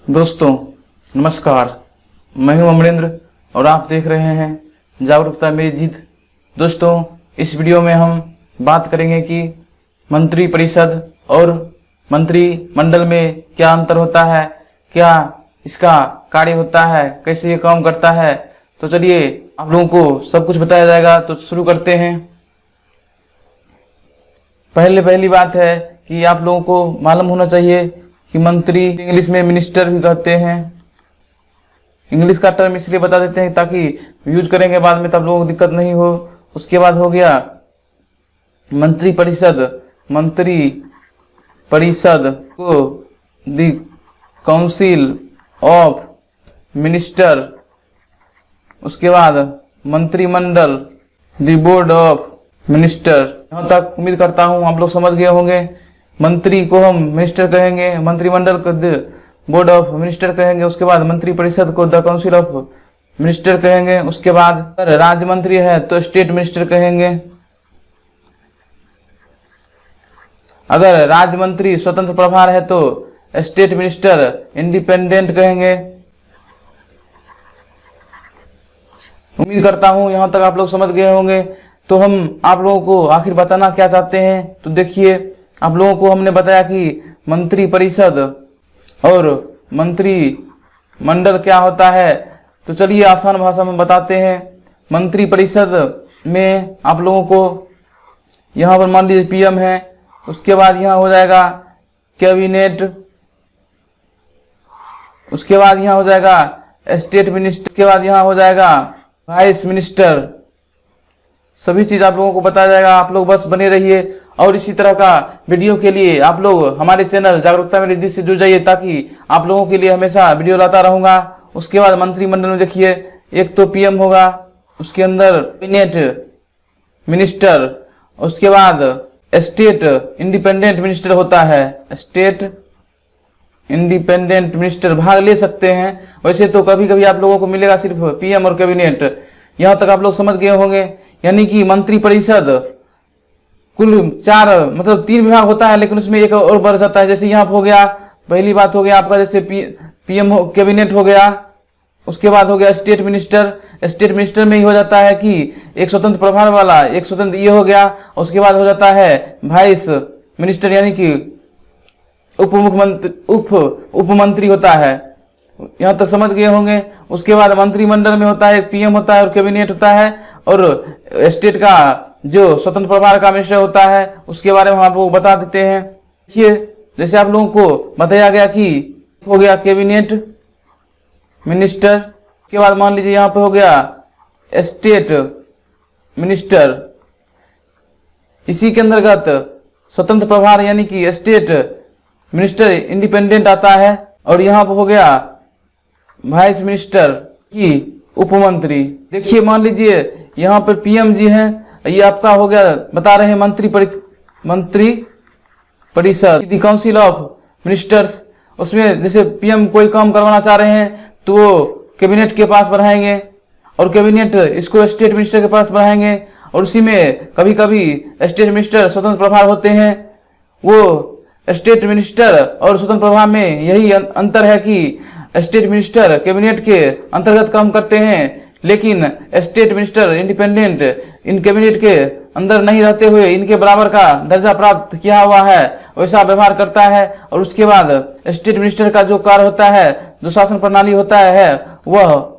दोस्तों नमस्कार, मैं हूं अमरेंद्र और आप देख रहे हैं जागरूकता मेरी जीत। दोस्तों, इस वीडियो में हम बात करेंगे कि मंत्री परिषद और मंत्रिमंडल में क्या अंतर होता है, क्या इसका कार्य होता है, कैसे ये काम करता है। तो चलिए आप लोगों को सब कुछ बताया जाएगा। तो शुरू करते हैं। पहली बात है कि आप लोगों को मालूम होना चाहिए कि मंत्री इंग्लिश में मिनिस्टर भी कहते हैं। इंग्लिश का टर्म इसलिए बता देते हैं ताकि यूज करेंगे बाद में तब लोगों को दिक्कत नहीं हो। उसके बाद हो गया मंत्री परिषद। मंत्री परिषद को द काउंसिल ऑफ मिनिस्टर। उसके बाद मंत्रिमंडल द बोर्ड ऑफ मिनिस्टर। यहाँ तक उम्मीद करता हूँ आप लोग समझ गए होंगे। मंत्री को हम मिनिस्टर कहेंगे, मंत्रिमंडल को द बोर्ड ऑफ मिनिस्टर कहेंगे। उसके बाद मंत्री परिषद को द काउंसिल ऑफ मिनिस्टर कहेंगे। उसके बाद अगर राज्य मंत्री है तो स्टेट मिनिस्टर कहेंगे। अगर राज्य मंत्री स्वतंत्र प्रभार है तो स्टेट मिनिस्टर इंडिपेंडेंट कहेंगे। उम्मीद करता हूं यहां तक आप लोग समझ गए होंगे। तो हम आप लोगों को आखिर बताना क्या चाहते हैं, तो देखिए आप लोगों को हमने बताया कि मंत्री परिषद और मंत्रिमंडल क्या होता है। तो चलिए आसान भाषा में बताते हैं। मंत्री परिषद में आप लोगों को यहाँ पर मान लीजिए पीएम है, उसके बाद यहाँ हो जाएगा कैबिनेट, उसके बाद यहाँ हो जाएगा स्टेट मिनिस्टर, के बाद यहाँ हो जाएगा वाइस मिनिस्टर। सभी चीज आप लोगों को बताया जाएगा। आप लोग बस बने रहिए और इसी तरह का वीडियो के लिए आप लोग हमारे चैनल जागरूकता मेरी जीत से जुड़ जाइए ताकि आप लोगों के लिए हमेशा वीडियो लाता रहूंगा। उसके बाद मंत्रिमंडल में देखिए एक तो पीएम होगा, उसके अंदर कैबिनेट मिनिस्टर, उसके बाद स्टेट इंडिपेंडेंट मिनिस्टर होता है। स्टेट इंडिपेंडेंट मिनिस्टर भाग ले सकते हैं, वैसे तो कभी कभी आप लोगों को मिलेगा सिर्फ पीएम और कैबिनेट। यहाँ तक आप लोग समझ गए होंगे। यानी कि मंत्री परिषद कुल 3 विभाग होता है, लेकिन उसमें एक और बढ़ जाता है। जैसे यहाँ हो गया, पहली बात हो गया आपका जैसे पीएम कैबिनेट हो गया, उसके बाद हो गया स्टेट मिनिस्टर। स्टेट मिनिस्टर में ही हो जाता है कि एक स्वतंत्र प्रभार वाला, एक स्वतंत्र ये हो गया। उसके बाद हो जाता है वाइस मिनिस्टर, यानी कि उप मंत्री होता है। यहाँ तक समझ गए होंगे। उसके बाद मंत्रिमंडल में होता है पीएम होता है और कैबिनेट होता है, और स्टेट का जो स्वतंत्र प्रभार का मिनिस्टर होता है उसके बारे में हम आपको बता देते हैं। देखिए जैसे आप लोगों को बताया गया कि हो गया कैबिनेट मिनिस्टर, के बाद मान लीजिए यहाँ पे हो गया स्टेट मिनिस्टर। इसी के अंतर्गत स्वतंत्र प्रभार यानी कि स्टेट मिनिस्टर इंडिपेंडेंट आता है, और यहाँ पे हो गया वाइस मिनिस्टर की उपमंत्री। देखिए मान लीजिए यहाँ पर पीएम जी हैं, ये आपका हो गया बता रहे हैं मंत्री परिषद द काउंसिल ऑफ मिनिस्टर्स। उसमें जैसे पीएम कोई काम करवाना चाह रहे हैं तो वो कैबिनेट के पास बढ़ाएंगे, और कैबिनेट इसको स्टेट मिनिस्टर के पास बढ़ाएंगे, और उसी में कभी कभी स्टेट मिनिस्टर स्वतंत्र प्रभार होते हैं। वो स्टेट मिनिस्टर और स्वतंत्र प्रभार में यही अंतर है कि स्टेट मिनिस्टर कैबिनेट के अंतर्गत काम करते हैं, लेकिन state minister independent in cabinet के अंदर नहीं रहते हुए इनके बराबर का दर्जा प्राप्त किया हुआ है, वैसा व्यवहार करता है। और उसके बाद स्टेट मिनिस्टर का जो कार्य होता है, जो शासन प्रणाली होता है, वह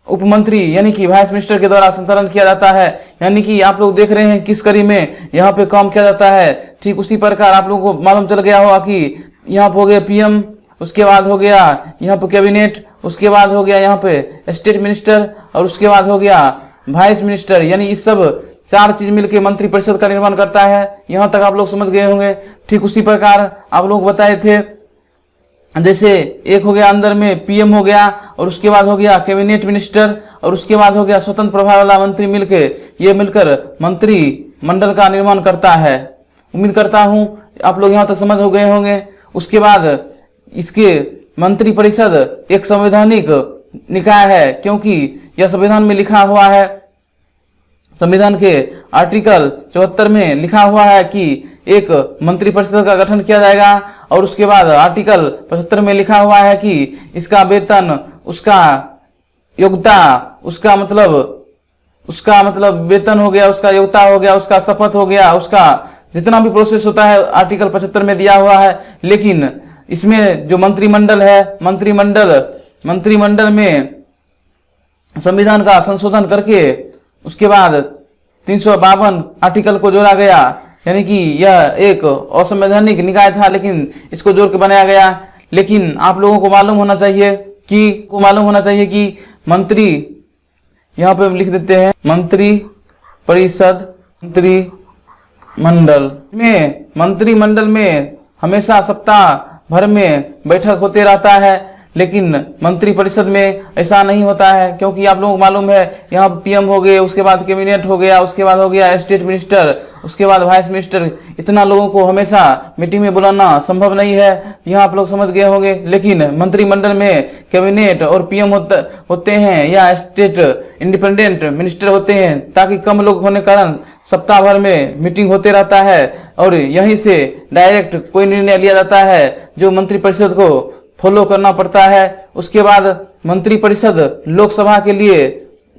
उपमंत्री यानी कि वाइस मिनिस्टर के द्वारा संचालन किया जाता है। यानी कि आप लोग देख रहे हैं किस कड़ी में यहाँ पे काम किया जाता है। ठीक उसी प्रकार आप लोगों को मालूम चल गया होगा कि यहाँ पे हो गया पीएम, उसके बाद हो गया यहाँ पे कैबिनेट, उसके बाद हो गया यहाँ पे स्टेट मिनिस्टर, और उसके बाद हो गया वाइस मिनिस्टर। यानी इस सब 4 चीज मिलकर मंत्री परिषद का निर्माण करता है। यहाँ तक आप लोग समझ गए होंगे। ठीक उसी प्रकार आप लोग बताए थे, जैसे एक हो गया अंदर में पीएम हो गया, और उसके बाद हो गया कैबिनेट मिनिस्टर, और उसके बाद हो गया स्वतंत्र प्रभार वाला मंत्री मिलकर मंत्री मंडल का निर्माण करता है। उम्मीद करता हूं आप लोग यहाँ तक समझ हो गए होंगे। उसके बाद इसके मंत्री परिषद एक संवैधानिक निकाय है, क्योंकि यह संविधान में लिखा हुआ है। संविधान के आर्टिकल 74 में लिखा हुआ है कि एक मंत्रिपरिषद का गठन किया जाएगा। और उसके बाद आर्टिकल 75 में लिखा हुआ है कि इसका वेतन, उसका योग्यता, उसका मतलब वेतन हो गया, उसका योग्यता हो गया, उसका शपथ हो गया, उसका जितना भी प्रोसेस होता है आर्टिकल 75 में दिया हुआ है। लेकिन इसमें जो मंत्रिमंडल है, मंत्रिमंडल में संविधान का संशोधन करके उसके बाद 352 आर्टिकल को जोड़ा गया, यानी कि यह एक असंवैधानिक निकाय था, लेकिन इसको जोड़ के बनाया गया। लेकिन आप लोगों को मालूम होना चाहिए कि मंत्री, यहाँ पे हम लिख देते हैं मंत्री परिषद, मंत्रिमंडल में हमेशा सप्ताह भर में बैठक होते रहता है। लेकिन मंत्री परिषद में ऐसा नहीं होता है, क्योंकि आप लोगों को मालूम है यहाँ पीएम हो गए, उसके बाद कैबिनेट हो गया, उसके बाद हो गया स्टेट मिनिस्टर, उसके बाद वाइस मिनिस्टर। इतना लोगों को हमेशा मीटिंग में बुलाना संभव नहीं है, यहाँ आप लोग समझ गए होंगे। लेकिन मंत्रिमंडल में कैबिनेट और पीएम होते हैं या स्टेट इंडिपेंडेंट मिनिस्टर होते हैं, ताकि कम लोग होने के कारण सप्ताह भर में मीटिंग होते रहता है और यहीं से डायरेक्ट कोई निर्णय लिया जाता है जो मंत्रिपरिषद को फॉलो करना पड़ता है। उसके बाद मंत्रिपरिषद लोकसभा के लिए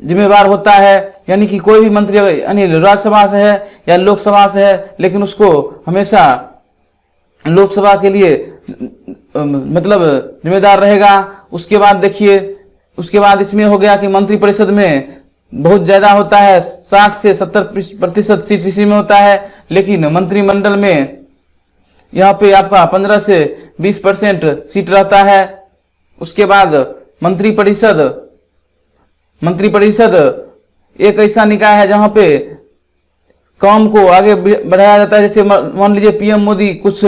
जिम्मेवार होता है, यानी कि कोई भी मंत्री यानी राज्यसभा से है या लोकसभा से है, लेकिन उसको हमेशा लोकसभा के लिए मतलब जिम्मेदार रहेगा। उसके बाद देखिए, उसके बाद इसमें हो गया कि मंत्रिपरिषद में बहुत ज्यादा होता है, 60 से 70% सीट इसी में होता है। लेकिन मंत्रिमंडल में यहाँ पे आपका 15 से 20% सीट रहता है। उसके बाद मंत्रिपरिषद एक ऐसा निकाय है जहाँ पे काम को आगे बढ़ाया जाता है। जैसे मान लीजिए पीएम मोदी कुछ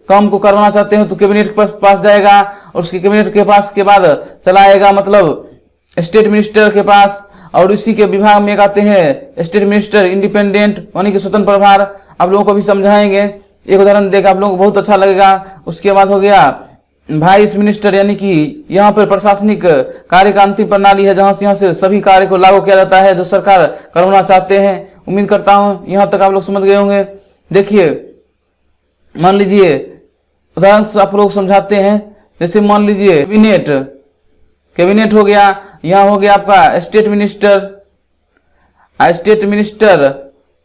काम को करवाना चाहते हैं तो कैबिनेट के पास जाएगा, और उसके कैबिनेट के पास के बाद चला आएगा मतलब स्टेट मिनिस्टर के पास, और इसी के विभाग में आते हैं स्टेट मिनिस्टर इंडिपेंडेंट, यानी कि स्वतंत्र प्रभार। आप लोगों को भी समझाएंगे, एक उदाहरण देकर आप लोगों को बहुत अच्छा लगेगा। उसके बाद हो गया वाइस मिनिस्टर, यानी कि यहाँ पर प्रशासनिक कार्य का अंतिम प्रणाली है, जहाँ से सभी कार्य को लागू किया जाता है जो सरकार करवाना चाहते हैं। उम्मीद करता हूँ यहाँ तक आप लोग समझ गए होंगे। देखिए, मान लीजिए उदाहरण से आप लोग समझाते हैं। जैसे मान लीजिए कैबिनेट हो गया, यहाँ हो गया आपका स्टेट मिनिस्टर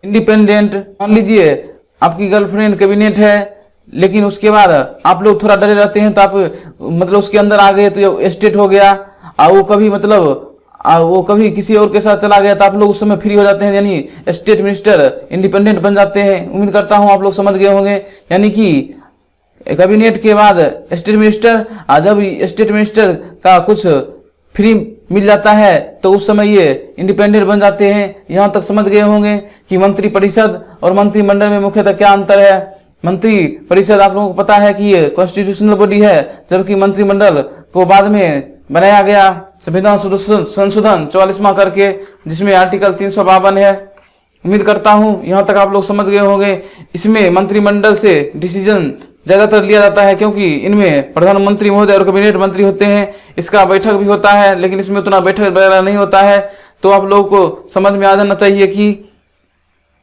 इंडिपेंडेंट। मान लीजिए आपकी गर्लफ्रेंड कैबिनेट है, लेकिन उसके बाद आप लोग थोड़ा डरे रहते हैं तो आप मतलब उसके अंदर आ गए तो स्टेट हो गया, और वो कभी किसी और के साथ चला गया तो आप लोग उस समय फ्री हो जाते हैं, यानी स्टेट मिनिस्टर इंडिपेंडेंट बन जाते हैं। उम्मीद करता हूं आप लोग समझ गए होंगे। यानी कि कैबिनेट के बाद स्टेट मिनिस्टर, और जब स्टेट मिनिस्टर का कुछ फ्री मिल जाता है तो उस समय ये इंडिपेंडेंट बन जाते हैं। यहाँ तक समझ गए होंगे कि मंत्रिपरिषद और मंत्रिमंडल में मुख्यतः क्या अंतर है। मंत्रिपरिषद आप लोगों को पता है कि ये कॉन्स्टिट्यूशनल बॉडी है, जबकि मंत्रिमंडल को बाद में बनाया गया संविधान संशोधन 44वां करके, जिसमें आर्टिकल 352 है। उम्मीद करता हूं यहाँ तक आप लोग समझ गए होंगे। इसमें मंत्रिमंडल से डिसीजन ज्यादातर लिया जाता है, क्योंकि इनमें प्रधानमंत्री महोदय और कैबिनेट मंत्री होते हैं। इसका बैठक भी होता है, लेकिन इसमें उतना बैठक वगैरह नहीं होता है। तो आप लोगों को समझ में आ जाना चाहिए कि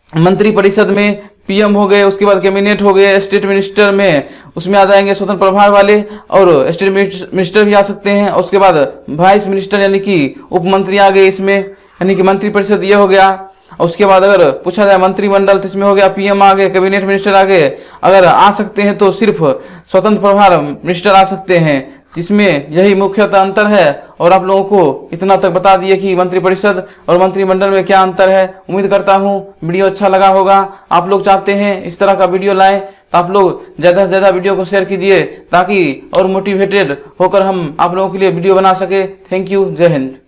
मंत्रिपरिषद में पीएम हो गए, उसके बाद कैबिनेट हो गए, स्टेट मिनिस्टर में उसमें आ जाएंगे स्वतंत्र प्रभार वाले, और स्टेट मिनिस्टर भी आ सकते हैं। और उसके बाद वाइस मिनिस्टर यानी कि उप मंत्री आ गए इसमें, यानी कि मंत्रिपरिषद ये हो गया। और उसके बाद अगर पूछा जाए मंत्रिमंडल तो इसमें हो गया पीएम आ गए, कैबिनेट मिनिस्टर आ गए। अगर आ सकते हैं तो सिर्फ स्वतंत्र प्रभार मिनिस्टर आ सकते हैं, जिसमें यही मुख्यतः अंतर है। और आप लोगों को इतना तक बता दिए कि मंत्रिपरिषद और मंत्रिमंडल में क्या अंतर है। उम्मीद करता हूं वीडियो अच्छा लगा होगा। आप लोग चाहते हैं इस तरह का वीडियो लाएं तो आप लोग ज्यादा से ज्यादा वीडियो को शेयर कीजिए, ताकि और मोटिवेटेड होकर हम आप लोगों के लिए वीडियो बना सके। थैंक यू, जय हिंद।